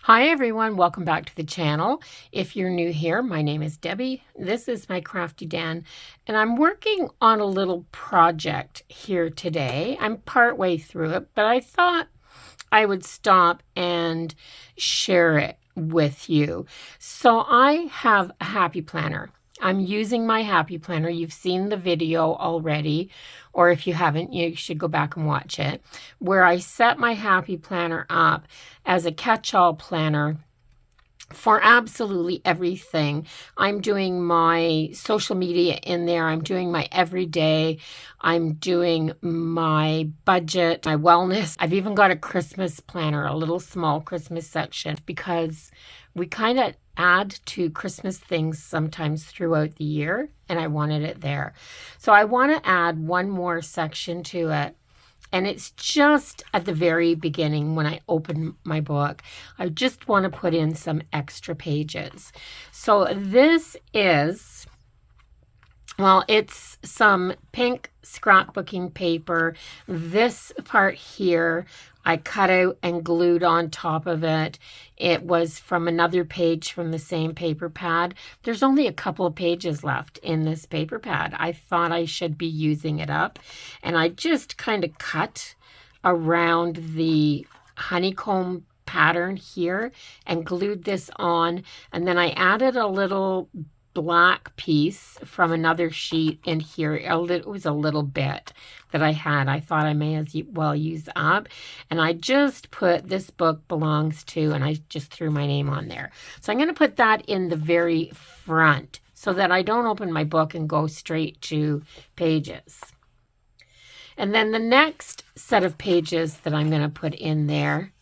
Hi everyone, welcome back to the channel. If you're new here, my name is Debbie. This is my Crafty Dan, and I'm working on a little project here today. I'm partway through it, but I thought I would stop and share it with you. So I have a happy planner. I'm using my happy planner. You've seen the video already, or if you haven't, you should go back and watch it, where I set my happy planner up as a catch-all planner for absolutely everything. I'm doing my social media in there. I'm doing my everyday. I'm doing my budget, my wellness. I've even got a Christmas planner, a little small Christmas section, because we kind of add to Christmas things sometimes throughout the year, and I wanted it there. So I want to add one more section to it. And it's just at the very beginning when I open my book. I just want to put in some extra pages. So this is, well, it's some pink scrapbooking paper. This part here, I cut out and glued on top of it. It was from another page from the same paper pad. There's only a couple of pages left in this paper pad. I thought I should be using it up. And I just kind of cut around the honeycomb pattern here and glued this on. And then I added a little black piece from another sheet in here. It was a little bit that I had. I thought I may as well use up. And I just put "this book belongs to," and I just threw my name on there. So I'm going to put that in the very front so that I don't open my book and go straight to pages. And then the next set of pages that I'm going to put in there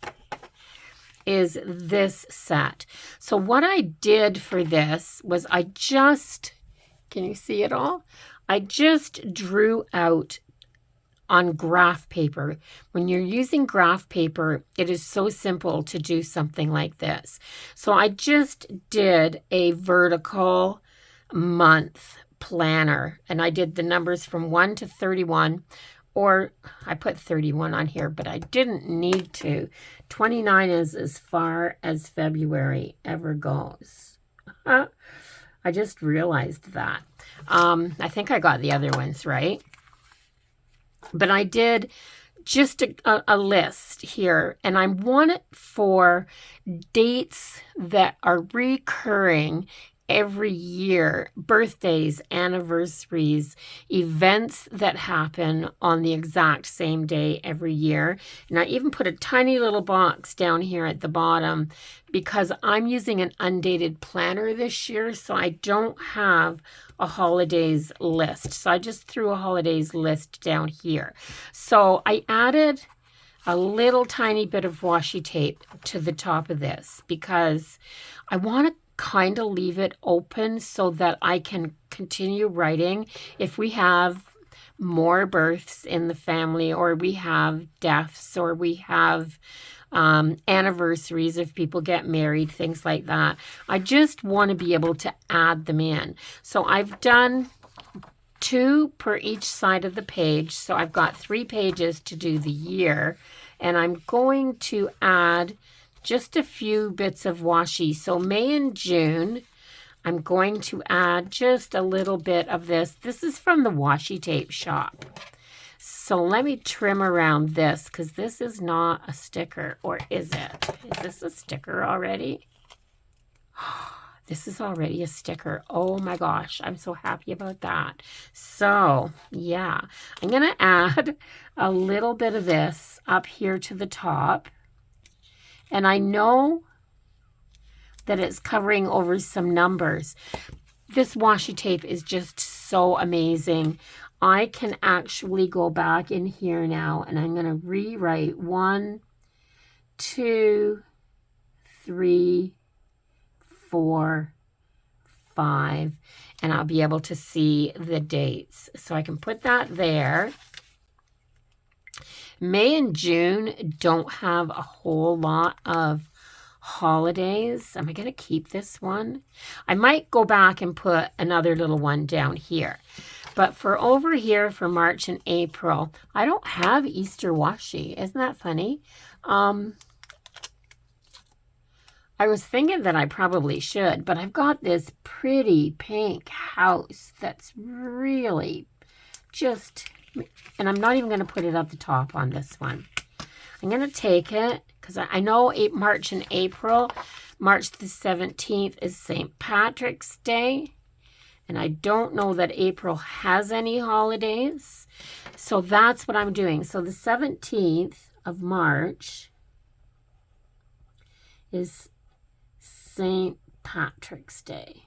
is this set. So what I did for this was can you see it all? I just drew out on graph paper. When you're using graph paper, it is so simple to do something like this. So I just did a vertical month planner, and I did the numbers from 1 to 31. Or I put 31 on here, but I didn't need to. 29 is as far as February ever goes. I just realized that. I think I got the other ones right. But I did just a list here, and I want it for dates that are recurring every year: birthdays, anniversaries, events that happen on the exact same day every year. And I even put a tiny little box down here at the bottom because I'm using an undated planner this year, so I don't have a holidays list. So I just threw a holidays list down here. So I added a little tiny bit of washi tape to the top of this because I want to kind of leave it open so that I can continue writing if we have more births in the family, or we have deaths, or we have anniversaries if people get married, things like that. I just want to be able to add them in. So I've done 2 per each side of the page. So I've got 3 pages to do the year, and I'm going to add just a few bits of washi. So May and June, I'm going to add just a little bit of this. This is from the washi tape shop. So let me trim around this because this is not a sticker, or is it? Is this a sticker already? This is already a sticker. Oh my gosh, I'm so happy about that. So yeah, I'm going to add a little bit of this up here to the top. And I know that it's covering over some numbers. This washi tape is just so amazing. I can actually go back in here now, and I'm going to rewrite 1, 2, 3, 4, 5, and I'll be able to see the dates. So I can put that there. May and June don't have a whole lot of holidays. Am I going to keep this one? I might go back and put another little one down here. But for over here for March and April, I don't have Easter washi. Isn't that funny? I was thinking that I probably should, but I've got this pretty pink house that's really just, and I'm not even going to put it at the top on this one. I'm going to take it because I know March and April. March the 17th is St. Patrick's Day. And I don't know that April has any holidays. So that's what I'm doing. So the 17th of March is St. Patrick's Day.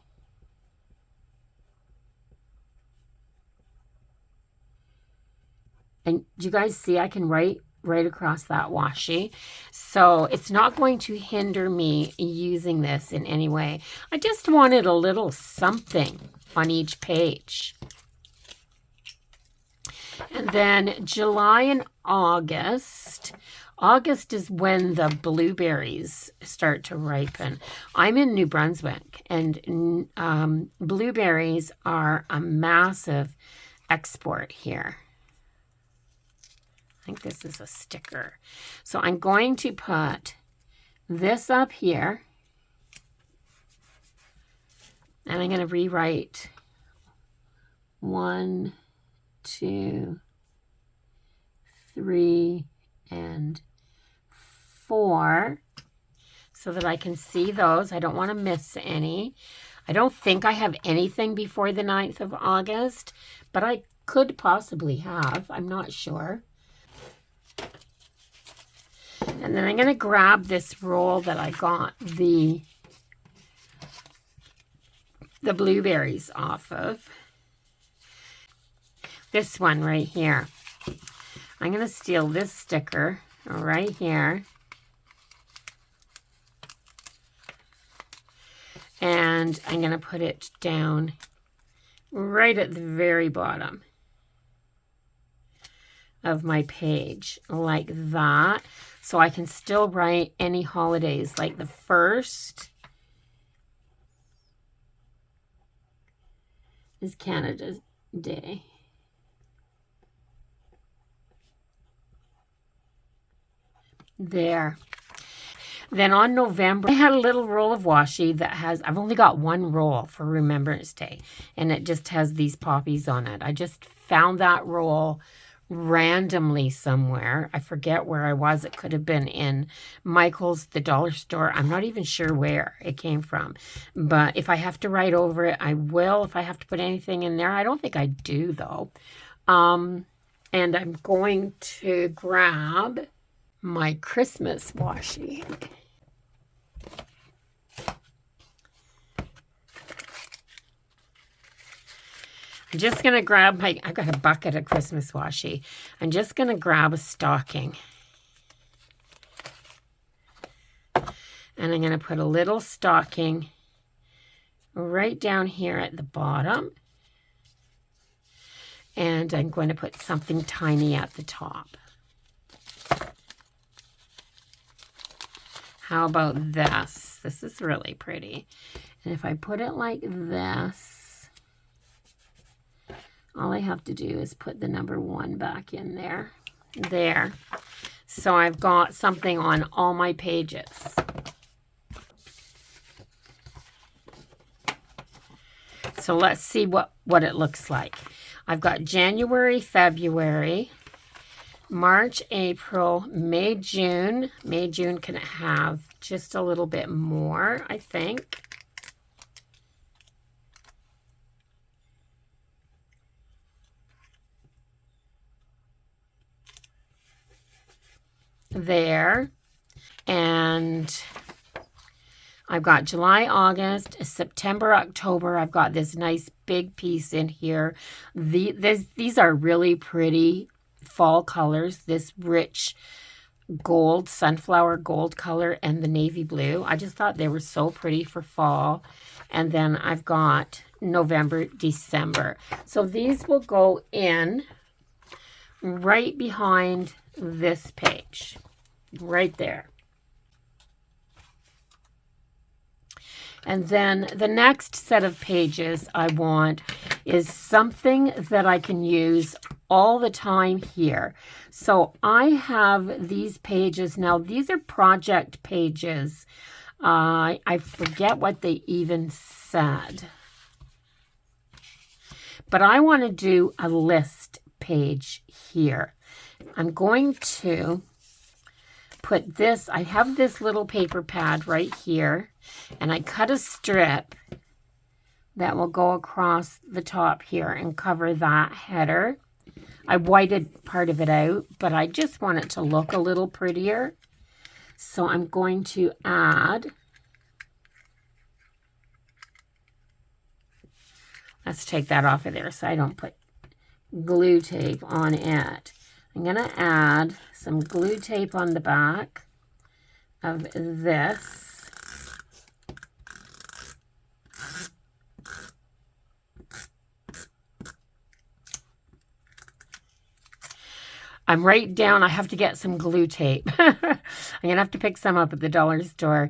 And do you guys see I can write right across that washi? So it's not going to hinder me using this in any way. I just wanted a little something on each page. And then July and August. August is when the blueberries start to ripen. I'm in New Brunswick, and blueberries are a massive export here. I think this is a sticker. So I'm going to put this up here. And I'm going to rewrite 1, 2, 3, and 4 so that I can see those. I don't want to miss any. I don't think I have anything before the 9th of August, but I could possibly have. I'm not sure. And then I'm going to grab this roll that I got the blueberries off of. This one right here. I'm going to steal this sticker right here. And I'm going to put it down right at the very bottom of my page like that. So I can still write any holidays, like the 1st is Canada Day. There. Then on November, I had a little roll of washi that has, I've only got one roll for Remembrance Day, and it just has these poppies on it. I just found that roll randomly somewhere. I forget where I was. It could have been in Michael's, the dollar store. I'm not even sure where it came from. But if I have to write over it, I will. If I have to put anything in there, I don't think I do though. And I'm going to grab my Christmas washi. I'm just going to grab I've got a bucket of Christmas washi. I'm just going to grab a stocking. And I'm going to put a little stocking right down here at the bottom. And I'm going to put something tiny at the top. How about this? This is really pretty. And if I put it like this, all I have to do is put the number 1 back in there. There. So I've got something on all my pages. So let's see what it looks like. I've got January, February, March, April, May, June. May, June can have just a little bit more, I think. There. And I've got July, August, September, October. I've got this nice big piece in here. These are really pretty fall colors. This rich gold, sunflower gold color, and the navy blue. I just thought they were so pretty for fall. And then I've got November, December. So these will go in right behind this page, right there. And then the next set of pages I want is something that I can use all the time here. So I have these pages now. These are project pages I forget what they even said. But I want to do a list page here. I'm going to put this, I have this little paper pad right here, and I cut a strip that will go across the top here and cover that header. I whited part of it out, but I just want it to look a little prettier. So I'm going to add, let's take that off of there so I don't put glue tape on it. I'm going to add some glue tape on the back of this. I'm right down. I have to get some glue tape. I'm going to have to pick some up at the dollar store.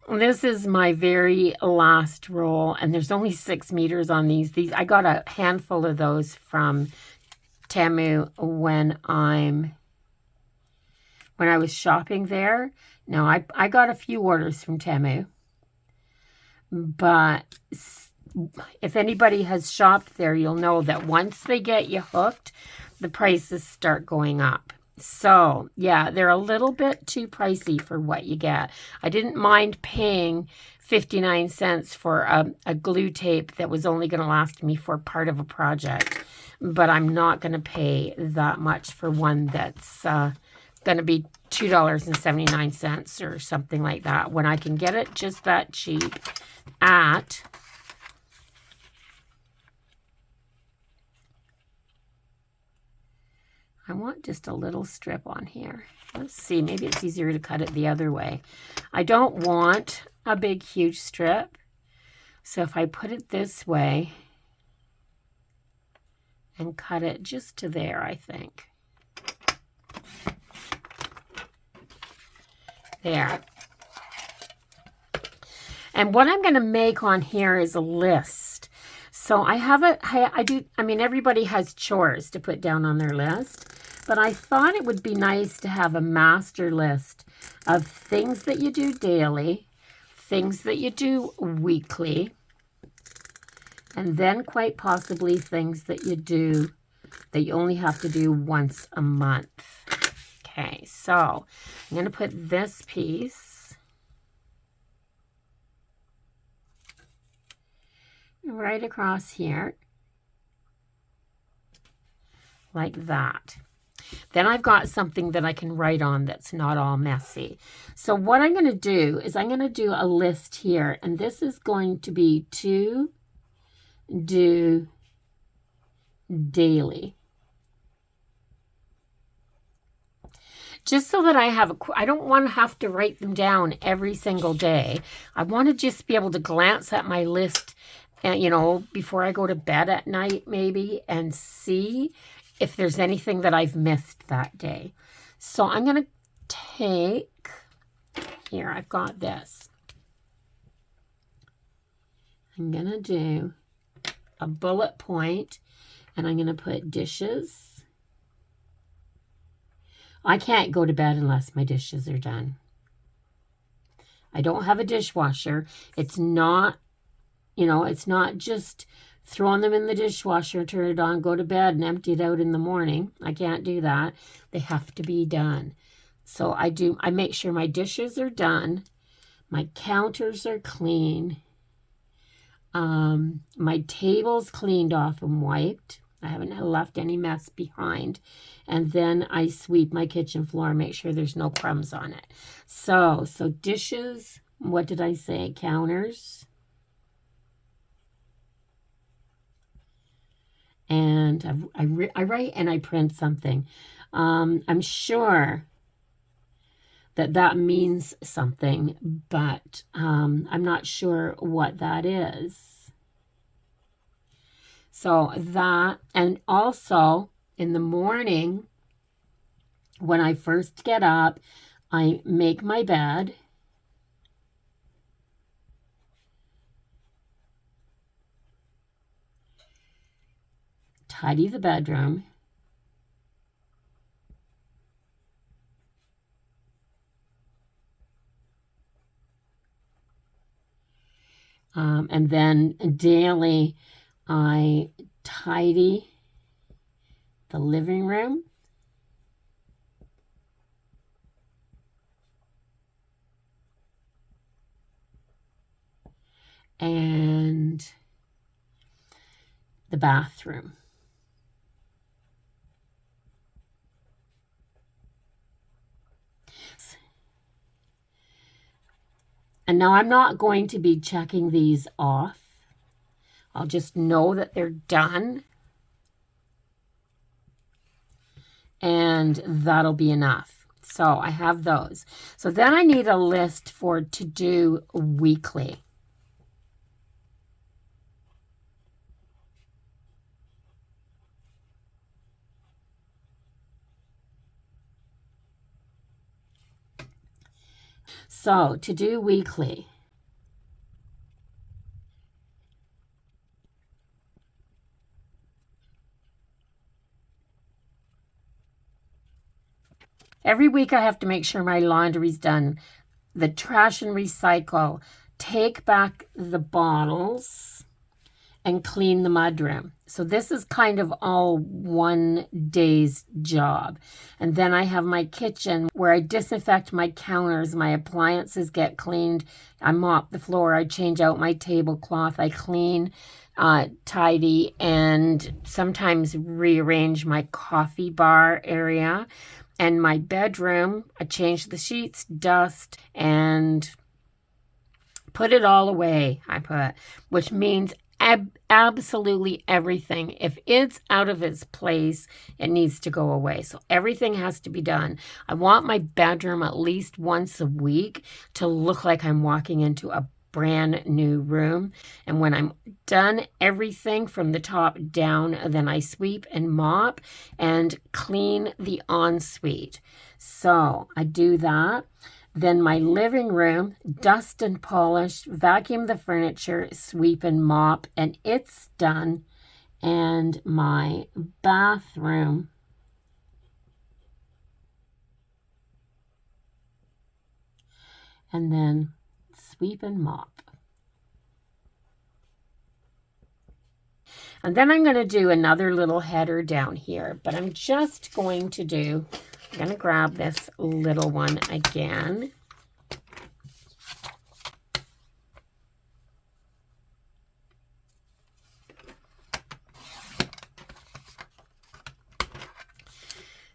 This is my very last roll, and there's only 6 meters on these. I got a handful of those from Temu when I was shopping there. Now, I got a few orders from Temu, but if anybody has shopped there, you'll know that once they get you hooked, the prices start going up. So, yeah, they're a little bit too pricey for what you get. I didn't mind paying 59 cents for a glue tape that was only going to last me for part of a project, but I'm not going to pay that much for one that's going to be $2.79 or something like that when I can get it just that cheap at I want just a little strip on here. Let's see, maybe it's easier to cut it the other way. I don't want a big, huge strip. So if I put it this way and cut it just to there, I think. There. And what I'm going to make on here is a list. So I have I mean, everybody has chores to put down on their list. But I thought it would be nice to have a master list of things that you do daily, things that you do weekly, and then quite possibly things that you do that you only have to do once a month. Okay, so I'm going to put this piece right across here, like that. Then I've got something that I can write on that's not all messy. So what I'm going to do is I'm going to do a list here, and this is going to be to do daily. Just so that I don't want to have to write them down every single day. I want to just be able to glance at my list, and, before I go to bed at night maybe, and see if there's anything that I've missed that day. So I'm going to take, here, I've got this. I'm going to do a bullet point, and I'm going to put dishes. I can't go to bed unless my dishes are done. I don't have a dishwasher. It's not, it's not just throwing them in the dishwasher, turn it on, go to bed, and empty it out in the morning. I can't do that. They have to be done. So I make sure my dishes are done. My counters are clean. My table's cleaned off and wiped. I haven't left any mess behind. And then I sweep my kitchen floor and make sure there's no crumbs on it. So dishes, what did I say? Counters. And I write and I print something. I'm sure that means something, but I'm not sure what that is. So that, and also in the morning, when I first get up, I make my bed. Tidy the bedroom. And then daily, I tidy the living room. And the bathroom. And now I'm not going to be checking these off. I'll just know that they're done. And that'll be enough. So I have those. So then I need a list for to do weekly. So to do weekly, every week I have to make sure my laundry's done. The trash and recycle, take back the bottles, and clean the mudroom. So this is kind of all one day's job. And then I have my kitchen where I disinfect my counters, my appliances get cleaned. I mop the floor, I change out my tablecloth, I clean, tidy, and sometimes rearrange my coffee bar area. And my bedroom, I change the sheets, dust, and put it all away, which means absolutely everything. If it's out of its place, it needs to go away. So everything has to be done. I want my bedroom at least once a week to look like I'm walking into a brand new room. And when I'm done everything from the top down, then I sweep and mop and clean the ensuite. So I do that. Then my living room, dust and polish, vacuum the furniture, sweep and mop, and it's done. And my bathroom, and then sweep and mop. And then I'm going to do another little header down here, but I'm just going to I'm going to grab this little one again.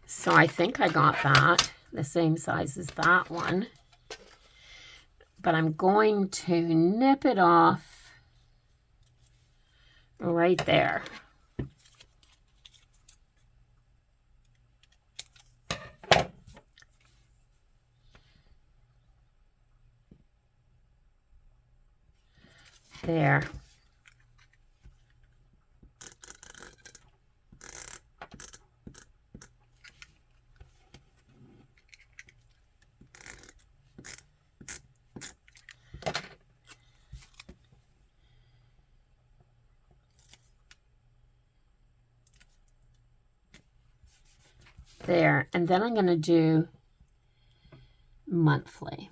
So I think I got that, the same size as that one. But I'm going to nip it off right there. There. There. And then I'm going to do monthly.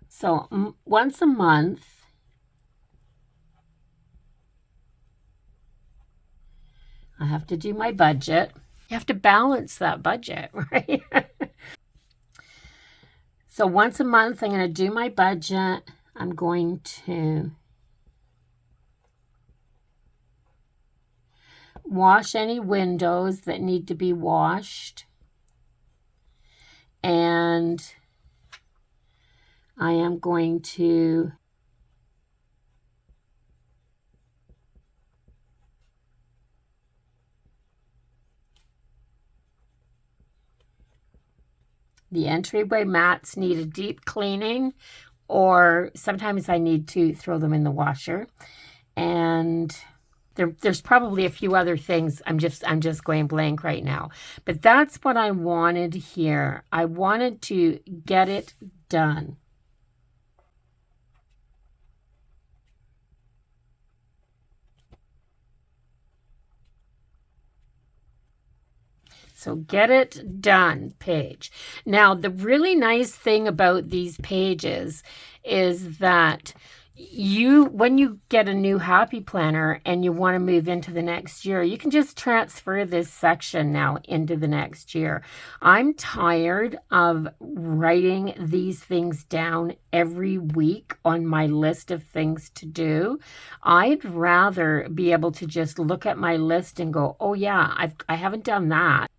So once a month, I have to do my budget. You have to balance that budget, right? So once a month, I'm going to do my budget. I'm going to wash any windows that need to be washed. And I am going to the entryway mats need a deep cleaning, or sometimes I need to throw them in the washer. And there's probably a few other things. I'm just going blank right now. But that's what I wanted here. I wanted to get it done. So get it done page. Now, the really nice thing about these pages is that when you get a new happy planner and you want to move into the next year, you can just transfer this section now into the next year. I'm tired of writing these things down every week on my list of things to do. I'd rather be able to just look at my list and go, oh yeah, I haven't done that.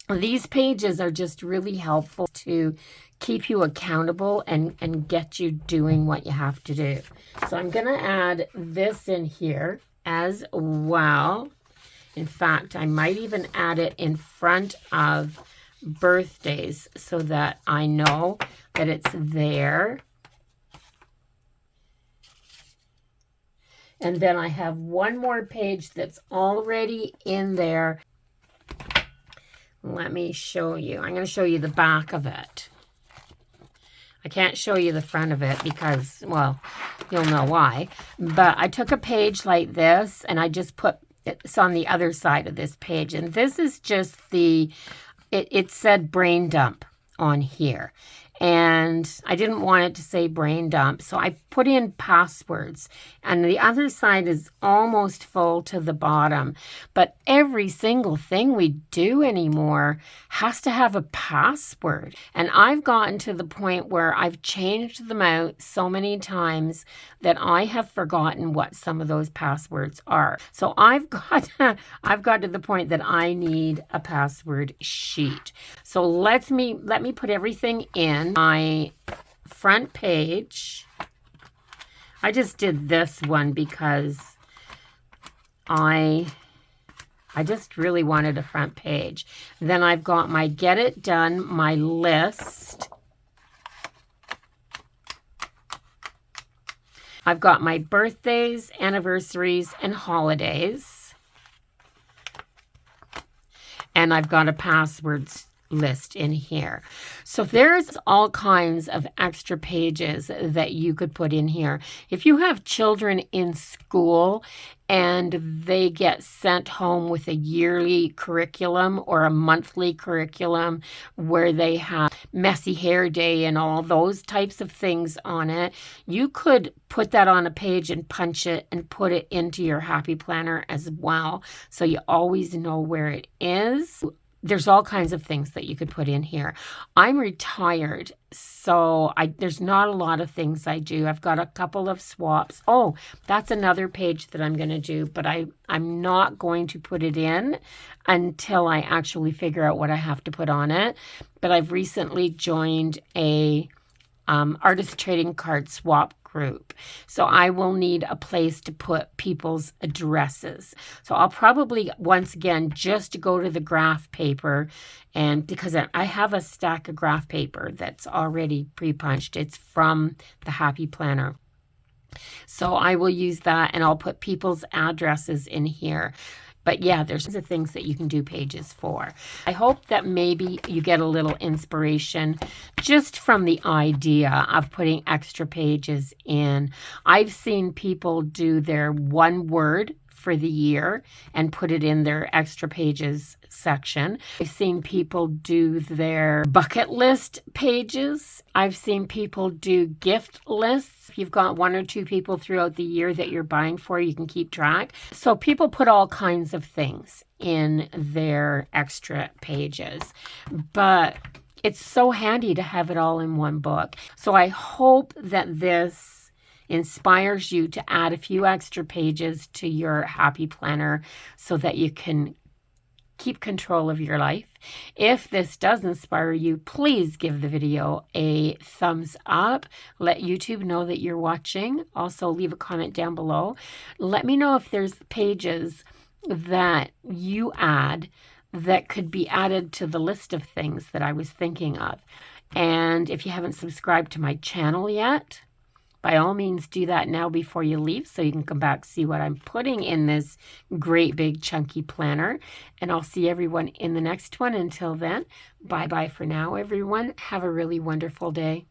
These pages are just really helpful to keep you accountable and get you doing what you have to do. So I'm going to add this in here as well. In fact, I might even add it in front of birthdays so that I know that it's there. And then I have one more page that's already in there. Let me show you. I'm going to show you the back of it. I can't show you the front of it because, well, you'll know why. But I took a page like this and I just put it's on the other side of this page. And this is just it said brain dump on here. And I didn't want it to say brain dump, so I put in passwords. And the other side is almost full to the bottom. But every single thing we do anymore has to have a password. And I've gotten to the point where I've changed them out so many times that I have forgotten what some of those passwords are. So I've got to the point that I need a password sheet. So let me put everything in my front page. I just did this one because I just really wanted a front page. Then I've got my get it done, my list. I've got my birthdays, anniversaries, and holidays. And I've got a passwords list in here. So there's all kinds of extra pages that you could put in here. If you have children in school and they get sent home with a yearly curriculum or a monthly curriculum where they have messy hair day and all those types of things on it, you could put that on a page and punch it and put it into your happy planner as well, so you always know where it is. There's all kinds of things that you could put in here. I'm retired, so there's not a lot of things I do. I've got a couple of swaps. Oh, that's another page that I'm going to do, but I'm not going to put it in until I actually figure out what I have to put on it. But I've recently joined a artist trading card swap group. So I will need a place to put people's addresses. So I'll probably, once again, just go to the graph paper, and because I have a stack of graph paper that's already pre-punched. It's from the Happy Planner. So I will use that, and I'll put people's addresses in here. But yeah, there's the things that you can do pages for. I hope that maybe you get a little inspiration just from the idea of putting extra pages in. I've seen people do their one word for the year and put it in their extra pages section. I've seen people do their bucket list pages. I've seen people do gift lists. If you've got one or two people throughout the year that you're buying for, you can keep track. So people put all kinds of things in their extra pages. But it's so handy to have it all in one book. So I hope that this inspires you to add a few extra pages to your happy planner so that you can keep control of your life. If this does inspire you, please give the video a thumbs up. Let YouTube know that you're watching. Also, leave a comment down below. Let me know if there's pages that you add that could be added to the list of things that I was thinking of. And if you haven't subscribed to my channel yet, by all means, do that now before you leave so you can come back, see what I'm putting in this great big chunky planner. And I'll see everyone in the next one. Until then, bye-bye for now, everyone. Have a really wonderful day.